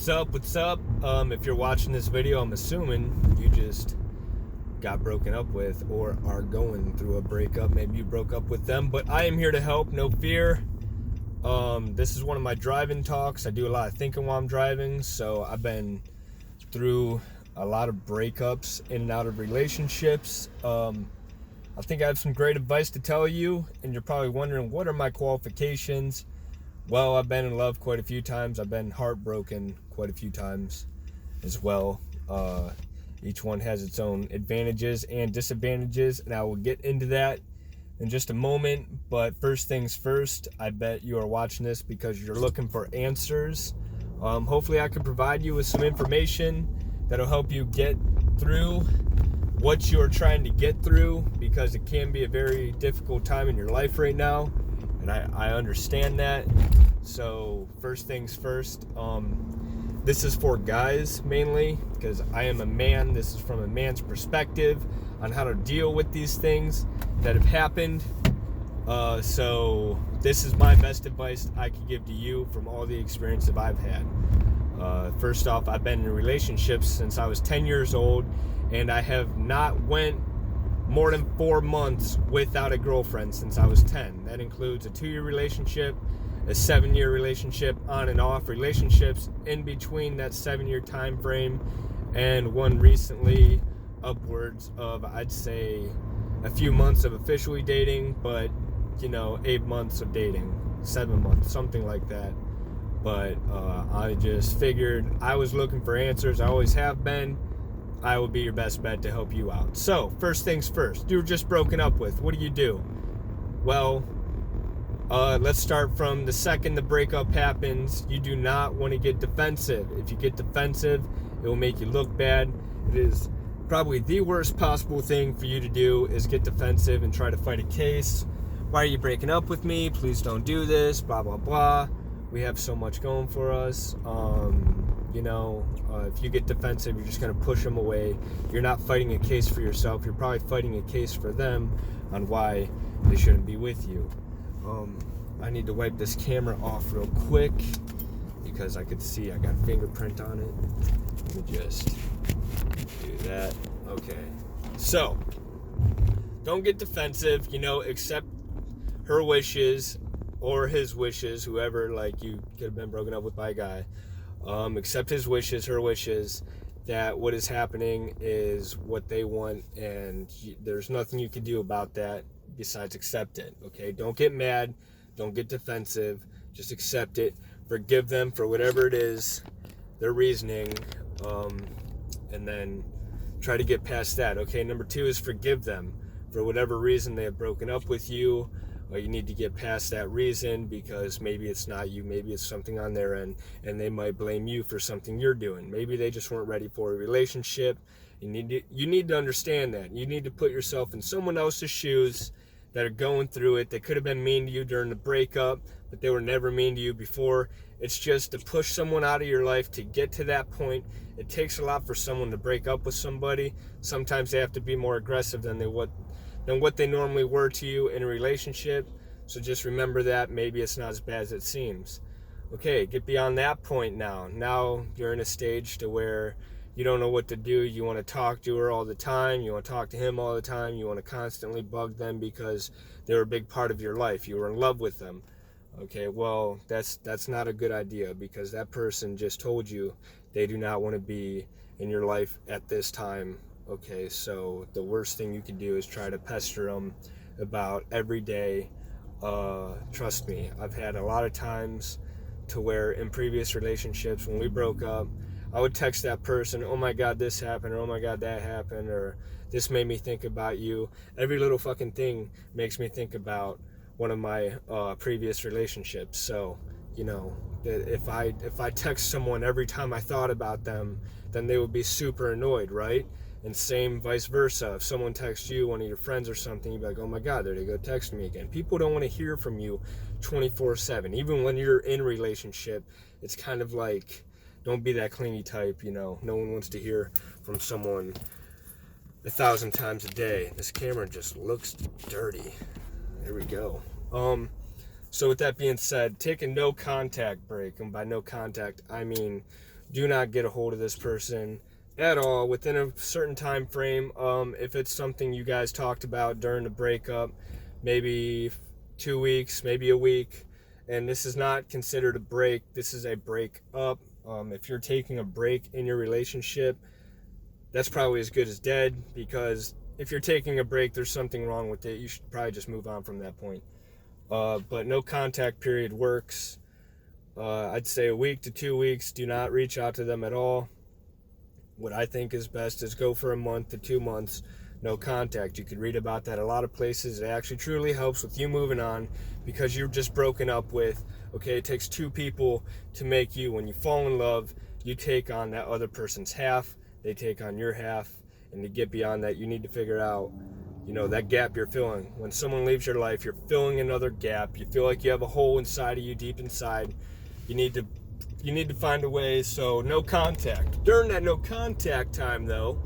What's up? If you're watching this video, I'm assuming you just got broken up with or are going through a breakup. Maybe you broke up with them, but I am here to help, no fear. This is one of my driving talks. I do a lot of thinking while I'm driving, so I've been through a lot of breakups in and out of relationships. I think I have some great advice to tell you, and you're probably wondering, what are my qualifications? Well, I've been in love quite a few times. I've been heartbroken quite a few times as well. Each one has its own advantages and disadvantages, and I will get into that in just a moment. But first things first, I bet you are watching this because you're looking for answers. Hopefully I can provide you with some information that'll help you get through what you're trying to get through, because it can be a very difficult time in your life right now, and I understand that. So first things first, this is for guys mainly, because I am a man. This is from a man's perspective on how to deal with these things that have happened. So this is my best advice I could give to you from all the experience that I've had. First off, I've been in relationships since I was 10 years old, and I have not went more than 4 months without a girlfriend since I was 10. That includes a 2-year relationship, a 7-year relationship, on and off relationships in between that 7-year time frame, and one recently, upwards of, I'd say, a few months of officially dating, but 8 months of dating, 7 months, something like that. But I just figured I was looking for answers. I always have been. I will be your best bet to help you out. So first things first, you were just broken up with. What do you do? Well, let's start from the second the breakup happens. You do not want to get defensive. If you get defensive, it will make you look bad. It is probably the worst possible thing for you to do, is get defensive and try to fight a case. Why are you breaking up with me? Please don't do this, blah, blah, blah. We have so much going for us. If you get defensive, you're just going to push them away. You're not fighting a case for yourself. You're probably fighting a case for them on why they shouldn't be with you. I need to wipe this camera off real quick because I could see I got a fingerprint on it. Let me just do that. Okay. So, don't get defensive. Accept her wishes or his wishes, whoever, you could have been broken up with by a guy. Accept his wishes, her wishes, that what is happening is what they want, and there's nothing you can do about that besides accept it, okay? Don't get mad, don't get defensive, just accept it, forgive them for whatever it is, their reasoning, and then try to get past that, okay? Number 2 is forgive them for whatever reason they have broken up with you. You need to get past that reason, because maybe it's not you, maybe it's something on their end, and they might blame you for something you're doing. Maybe they just weren't ready for a relationship. You need to understand that. You need to put yourself in someone else's shoes that are going through it. They could have been mean to you during the breakup, but they were never mean to you before. It's just to push someone out of your life to get to that point. It takes a lot for someone to break up with somebody. Sometimes they have to be more aggressive than what they normally were to you in a relationship. So just remember that. Maybe it's not as bad as it seems. Okay, get beyond that point now. Now you're in a stage to where you don't know what to do. You want to talk to her all the time. You want to talk to him all the time. You want to constantly bug them because they were a big part of your life. You were in love with them. Okay, well, that's not a good idea, because that person just told you they do not want to be in your life at this time. Okay, so the worst thing you can do is try to pester them about every day. Trust me, I've had a lot of times to where in previous relationships, when we broke up, I would text that person, oh my God, this happened, or oh my God, that happened, or this made me think about you. Every little fucking thing makes me think about one of my previous relationships. So, if I text someone every time I thought about them, then they would be super annoyed, right? And same vice versa. If someone texts you, one of your friends or something, you'd be like, oh my God, there they go text me again. People don't want to hear from you 24/7. Even when you're in a relationship, it's kind of like, don't be that clingy type, No one wants to hear from someone 1,000 times a day. This camera just looks dirty. There we go. So with that being said, take a no contact break. And by no contact, I mean do not get a hold of this person at all within a certain time frame. If it's something you guys talked about during the breakup, maybe 2 weeks, maybe a week, and this is not considered a break, this is a break up. If you're taking a break in your relationship, that's probably as good as dead, because if you're taking a break, there's something wrong with it. You should probably just move on from that point. But no contact period works. I'd say a week to 2 weeks. Do not reach out to them at all. What I think is best is go for a month to 2 months, no contact. You could read about that a lot of places. It actually truly helps with you moving on, because you're just broken up with. Okay, it takes two people to make you. When you fall in love, you take on that other person's half. They take on your half. And to get beyond that, you need to figure out, that gap you're filling. When someone leaves your life, you're filling another gap. You feel like you have a hole inside of you, deep inside. You need to find a way. So no contact. During that no contact time, though,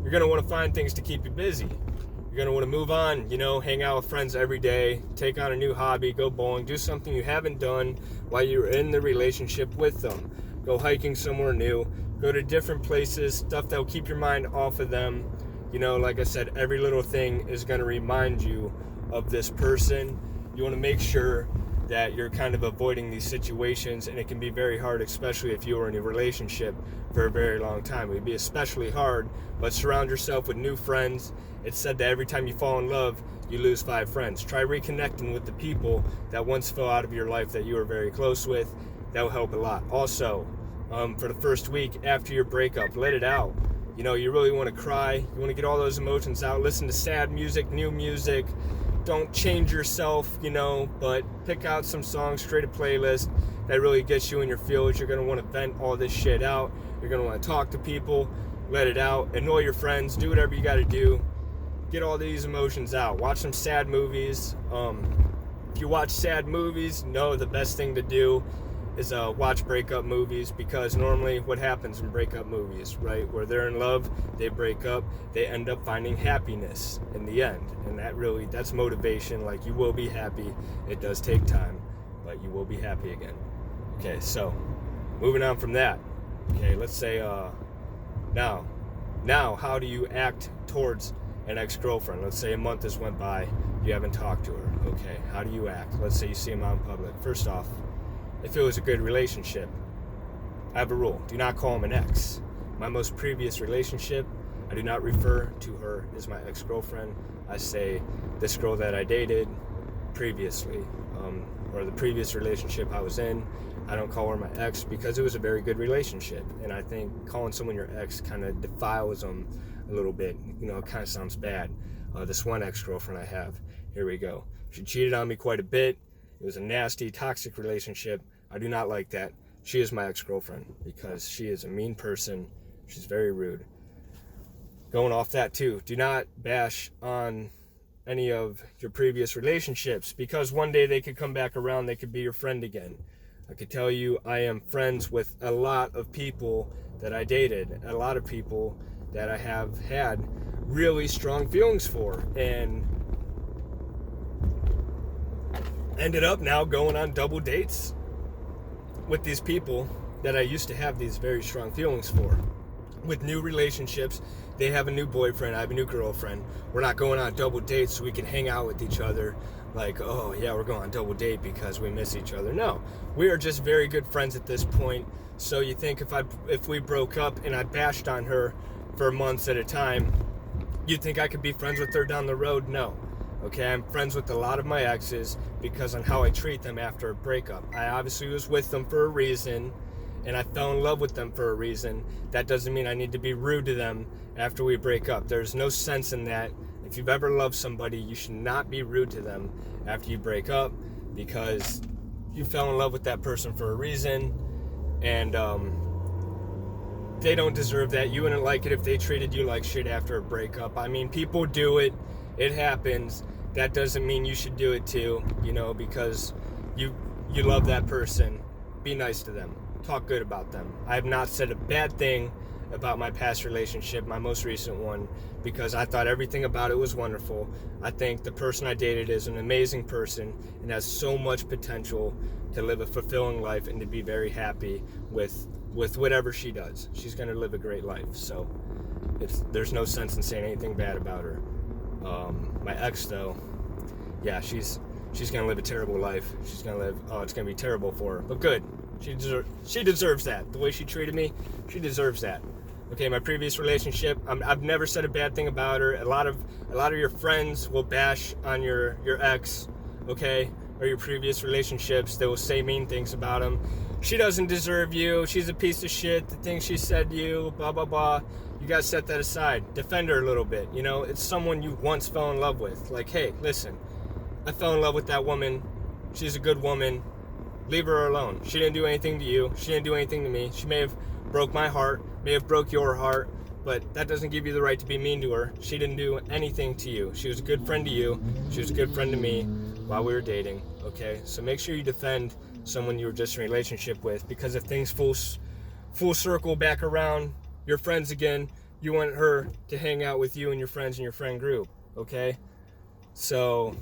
you're going to want to find things to keep you busy. You're going to want to move on, hang out with friends every day, take on a new hobby, go bowling, do something you haven't done while you're in the relationship with them. Go hiking somewhere new, go to different places, stuff that will keep your mind off of them. Like I said, every little thing is going to remind you of this person. You want to make sure that you're kind of avoiding these situations, and it can be very hard, especially if you were in a relationship for a very long time. It would be especially hard, but surround yourself with new friends. It's said that every time you fall in love, you lose 5 friends. Try reconnecting with the people that once fell out of your life that you were very close with. That will help a lot. Also, for the first week after your breakup, let it out. You really want to cry. You want to get all those emotions out. Listen to sad music, new music. Don't change yourself, but pick out some songs, create a playlist that really gets you in your feels. You're going to want to vent all this shit out. You're going to want to talk to people, let it out, annoy your friends, do whatever you got to do. Get all these emotions out. Watch some sad movies. If you watch sad movies, the best thing to do is watch breakup movies, because normally what happens in breakup movies, right, where they're in love, they break up, they end up finding happiness in the end, and that's motivation. Like, you will be happy. It does take time, but you will be happy again. Okay, so moving on from that, okay, let's say now how do you act towards an ex-girlfriend? Let's say a month has went by, you haven't talked to her. Okay, how do you act? Let's say you see him out in public. First off, if it was a good relationship, I have a rule: do not call him an ex. My most previous relationship, I do not refer to her as my ex-girlfriend. I say this girl that I dated previously, or the previous relationship I was in. I don't call her my ex, because it was a very good relationship, and I think calling someone your ex kind of defiles them a little bit. It kind of sounds bad. This one ex-girlfriend I have, here we go. She cheated on me quite a bit. It was a nasty, toxic relationship. I do not like that. She is my ex-girlfriend, because she is a mean person. She's very rude. Going off that too, do not bash on any of your previous relationships, because one day they could come back around. They could be your friend again. I could tell you, I am friends with a lot of people that I dated, a lot of people that I have had really strong feelings for, and ended up now going on double dates with these people that I used to have these very strong feelings for. With new relationships, they have a new boyfriend, I have a new girlfriend. We're not going on double dates so we can hang out with each other like, oh yeah, we're going on double date because we miss each other. No, we are just very good friends at this point. So you think if we broke up and I bashed on her for months at a time, you'd think I could be friends with her down the road? No. Okay, I'm friends with a lot of my exes because on how I treat them after a breakup. I obviously was with them for a reason, and I fell in love with them for a reason. That doesn't mean I need to be rude to them after we break up. There's no sense in that. If you've ever loved somebody, you should not be rude to them after you break up, because you fell in love with that person for a reason, and they don't deserve that. You wouldn't like it if they treated you like shit after a breakup. I mean, people do it. It happens. That doesn't mean you should do it too, because you love that person. Be nice to them. Talk good about them. I have not said a bad thing about my past relationship, my most recent one, because I thought everything about it was wonderful. I think the person I dated is an amazing person and has so much potential to live a fulfilling life and to be very happy with with whatever she does. She's going to live a great life. So there's no sense in saying anything bad about her. My ex, though, yeah, she's going to live a terrible life. She's going to live, it's going to be terrible for her. But good. She deserves that. The way she treated me, she deserves that. Okay, my previous relationship, I've never said a bad thing about her. A lot of your friends will bash on your ex, okay, or your previous relationships. They will say mean things about him. She doesn't deserve you. She's a piece of shit. The things she said to you, blah, blah, blah. You guys set that aside. Defend her a little bit. You know, it's someone you once fell in love with. Like, hey, listen, I fell in love with that woman. She's a good woman. Leave her alone. She didn't do anything to you. She didn't do anything to me. She may have broke my heart, may have broke your heart, but that doesn't give you the right to be mean to her. She didn't do anything to you. She was a good friend to you. She was a good friend to me while we were dating, okay? So make sure you defend someone you were just in a relationship with, because if things full circle back around, you're friends again, you want her to hang out with you and your friends in your friend group, okay? So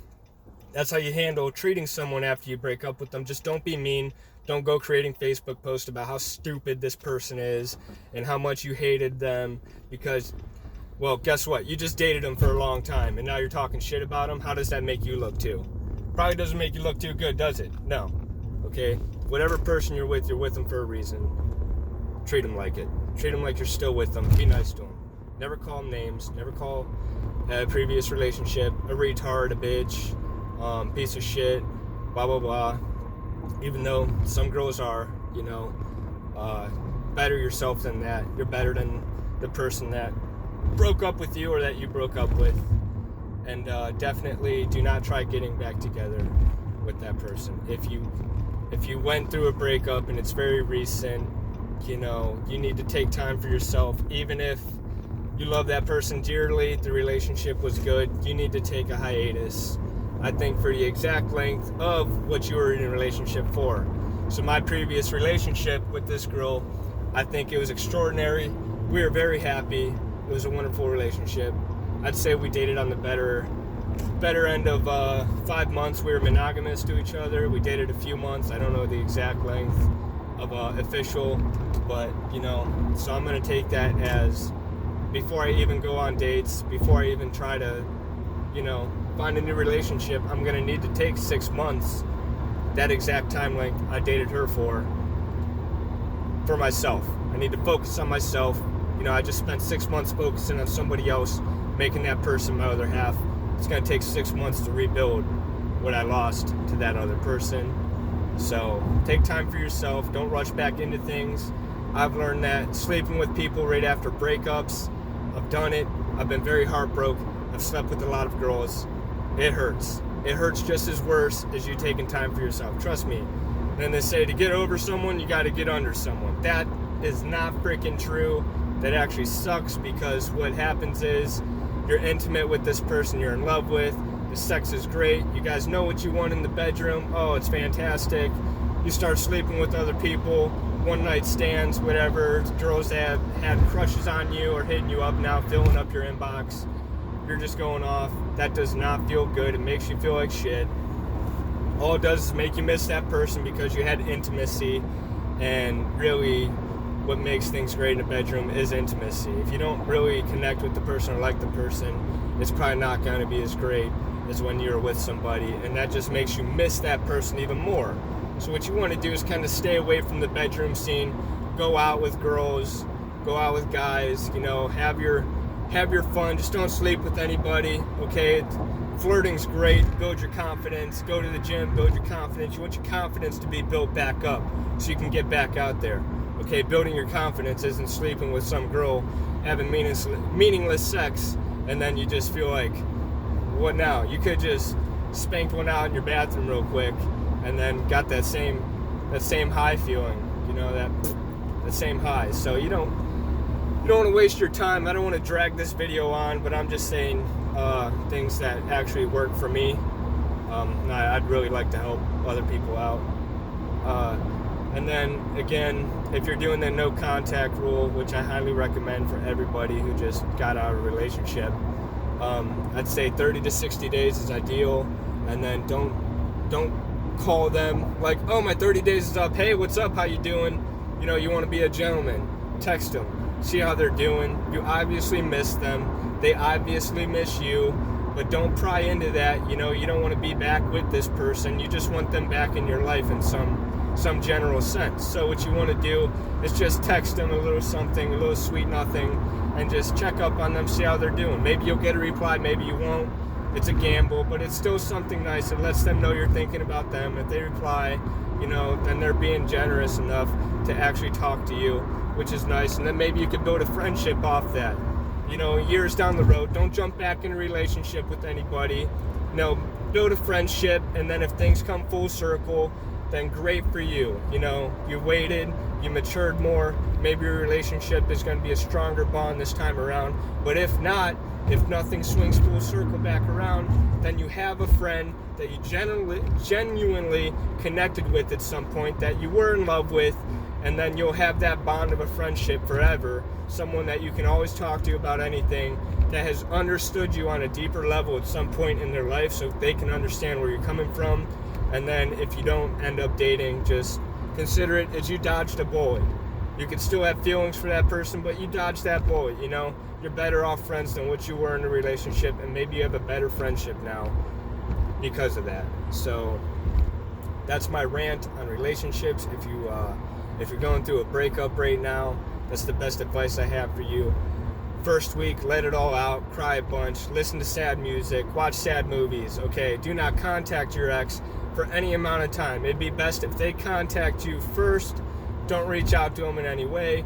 that's how you handle treating someone after you break up with them. Just don't be mean. Don't go creating Facebook posts about how stupid this person is and how much you hated them because, well, guess what? You just dated them for a long time and now you're talking shit about them. How does that make you look too? Probably doesn't make you look too good, does it? No. Okay? Whatever person you're with them for a reason. Treat them like it. Treat them like you're still with them. Be nice to them. Never call them names. Never call a previous relationship a retard, a bitch, piece of shit, blah, blah, blah. Even though some girls are, you know, better yourself than that. You're better than the person that broke up with you or that you broke up with. And definitely do not try getting back together with that person. If you went through a breakup and it's very recent, you know, you need to take time for yourself. Even if you love that person dearly, the relationship was good, you need to take a hiatus. I think for the exact length of what you were in a relationship for. So my previous relationship with this girl, I think it was extraordinary. We were very happy. It was a wonderful relationship. I'd say we dated on the better end of 5 months. We were monogamous to each other. We dated a few months. I don't know the exact length of official, but you know, so I'm gonna take that as before I even go on dates, before I even try to, you know, find a new relationship, I'm gonna need to take 6 months, that exact time length I dated her for myself. I need to focus on myself. You know, I just spent 6 months focusing on somebody else, making that person my other half. It's gonna take 6 months to rebuild what I lost to that other person. So take time for yourself. Don't rush back into things. I've learned that sleeping with people right after breakups, I've done it. I've been very heartbroken. I've slept with a lot of girls. It hurts. It hurts just as worse as you taking time for yourself. Trust me. And they say to get over someone, you got to get under someone. That is not freaking true. That actually sucks, because what happens is you're intimate with this person you're in love with. The sex is great. You guys know what you want in the bedroom. Oh, it's fantastic. You start sleeping with other people, one night stands, whatever. Girls that have had crushes on you or hitting you up now, filling up your inbox. You're just going off. That does not feel good. It makes you feel like shit. All it does is make you miss that person because you had intimacy, and really what makes things great in a bedroom is intimacy. If you don't really connect with the person or like the person, it's probably not going to be as great as when you're with somebody, and that just makes you miss that person even more. So what you want to do is kind of stay away from the bedroom scene, go out with girls, go out with guys, you know, have your fun, just don't sleep with anybody, okay? Flirting's great, build your confidence, go to the gym, build your confidence. You want your confidence to be built back up so you can get back out there, okay? Building your confidence isn't sleeping with some girl, having meaningless sex, and then you just feel like, what now? You could just spanked one out in your bathroom real quick and then got that same high feeling, you know, that same high. So you don't want to waste your time. I don't want to drag this video on, but I'm just saying things that actually work for me. I'd really like to help other people out. And then again, if you're doing the no contact rule, which I highly recommend for everybody who just got out of a relationship, I'd say 30 to 60 days is ideal. And then don't call them like, oh, my 30 days is up. Hey, what's up? How you doing? You know, you want to be a gentleman. Text them. See how they're doing. You obviously miss them. They obviously miss you. But don't pry into that. You know, you don't want to be back with this person. You just want them back in your life in some general sense. So what you want to do is just text them a little something, a little sweet nothing, and just check up on them, see how they're doing. Maybe you'll get a reply, maybe you won't. It's a gamble, but it's still something nice. It lets them know you're thinking about them. If they reply, you know, then they're being generous enough to actually talk to you, which is nice. And then maybe you could build a friendship off that. You know, years down the road, don't jump back in a relationship with anybody. No, build a friendship, and then if things come full circle, then great for you. You know, you waited, you matured more. Maybe your relationship is going to be a stronger bond this time around. But if not, if nothing swings full circle back around, then you have a friend that you genuinely connected with at some point, that you were in love with, and then you'll have that bond of a friendship forever. Someone that you can always talk to about anything, that has understood you on a deeper level at some point in their life, so they can understand where you're coming from. And then if you don't end up dating, just consider it as you dodged a bullet. You can still have feelings for that person, but you dodged that bullet, you know? You're better off friends than what you were in a relationship, and maybe you have a better friendship now because of that. So that's my rant on relationships. If you're going through a breakup right now, that's the best advice I have for you. First week, let it all out, cry a bunch, listen to sad music, watch sad movies, okay? Do not contact your ex for any amount of time. It'd be best if they contact you first. Don't reach out to them in any way.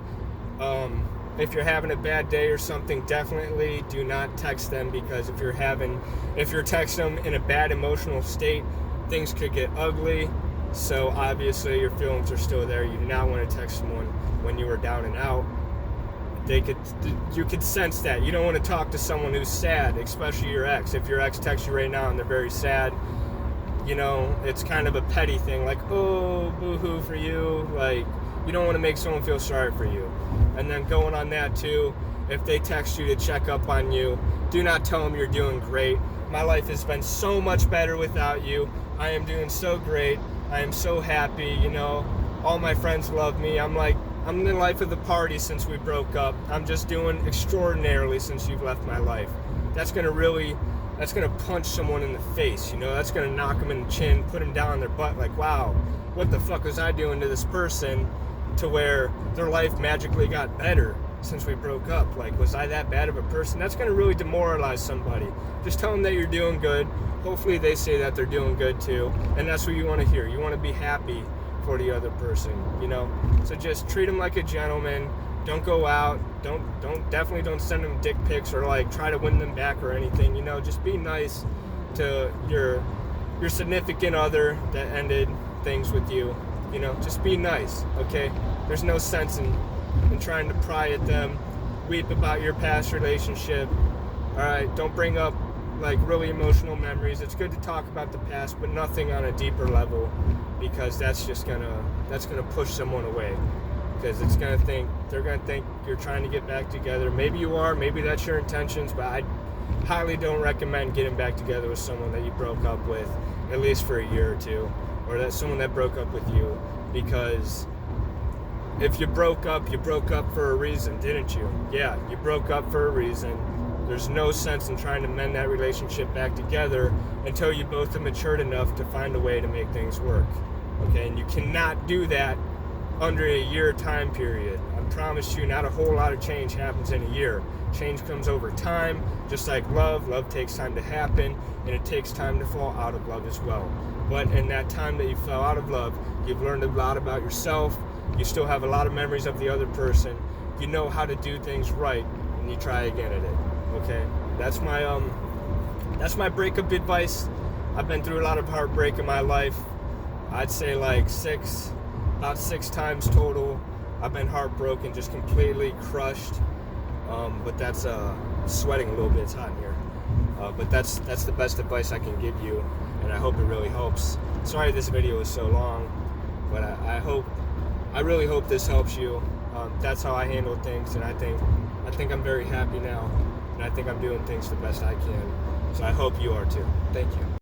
If you're having a bad day or something, definitely do not text them, because if you're texting them in a bad emotional state, things could get ugly. So obviously your feelings are still there. You do not want to text someone when you are down and out. You could sense that. You don't want to talk to someone who's sad, especially your ex. If your ex texts you right now and they're very sad, you know, it's kind of a petty thing, like, oh, boo-hoo for you. Like, you don't want to make someone feel sorry for you. And then going on that too, if they text you to check up on you, do not tell them you're doing great. My life has been so much better without you. I am doing so great. I am so happy, you know. All my friends love me. I'm the life of the party since we broke up. I'm just doing extraordinarily since you've left my life. That's gonna punch someone in the face, you know. That's gonna knock them in the chin, put them down on their butt, like, wow, what the fuck was I doing to this person to where their life magically got better since we broke up? Like, was I that bad of a person? That's gonna really demoralize somebody. Just tell them that you're doing good. Hopefully they say that they're doing good too, and that's what you want to hear. You want to be happy for the other person, you know. So just treat them like a gentleman. Don't go out. Definitely don't send them dick pics or like try to win them back or anything. You know, just be nice to your significant other that ended things with you. You know, just be nice, okay? There's no sense in trying to pry at them, weep about your past relationship. All right, don't bring up like really emotional memories. It's good to talk about the past, but nothing on a deeper level, because that's gonna push someone away, because they're gonna think you're trying to get back together. Maybe you are, maybe that's your intentions, but I highly don't recommend getting back together with someone that you broke up with, at least for a year or two, or that someone that broke up with you, because if you broke up for a reason, didn't you? Yeah, you broke up for a reason. There's no sense in trying to mend that relationship back together until you both have matured enough to find a way to make things work. Okay, and you cannot do that under a year time period. I promise you, not a whole lot of change happens in a year. Change comes over time, just like love. Love takes time to happen, and it takes time to fall out of love as well. But in that time that you fell out of love, you've learned a lot about yourself. You still have a lot of memories of the other person. You know how to do things right, and you try again at it. Okay, that's my breakup advice. I've been through a lot of heartbreak in my life. I'd say like about six times total. I've been heartbroken, just completely crushed. But that's sweating a little bit. It's hot in here. But that's the best advice I can give you, and I hope it really helps. Sorry this video is so long, but I really hope this helps you. That's how I handle things, and I think I'm very happy now. And I think I'm doing things the best I can. So I hope you are too. Thank you.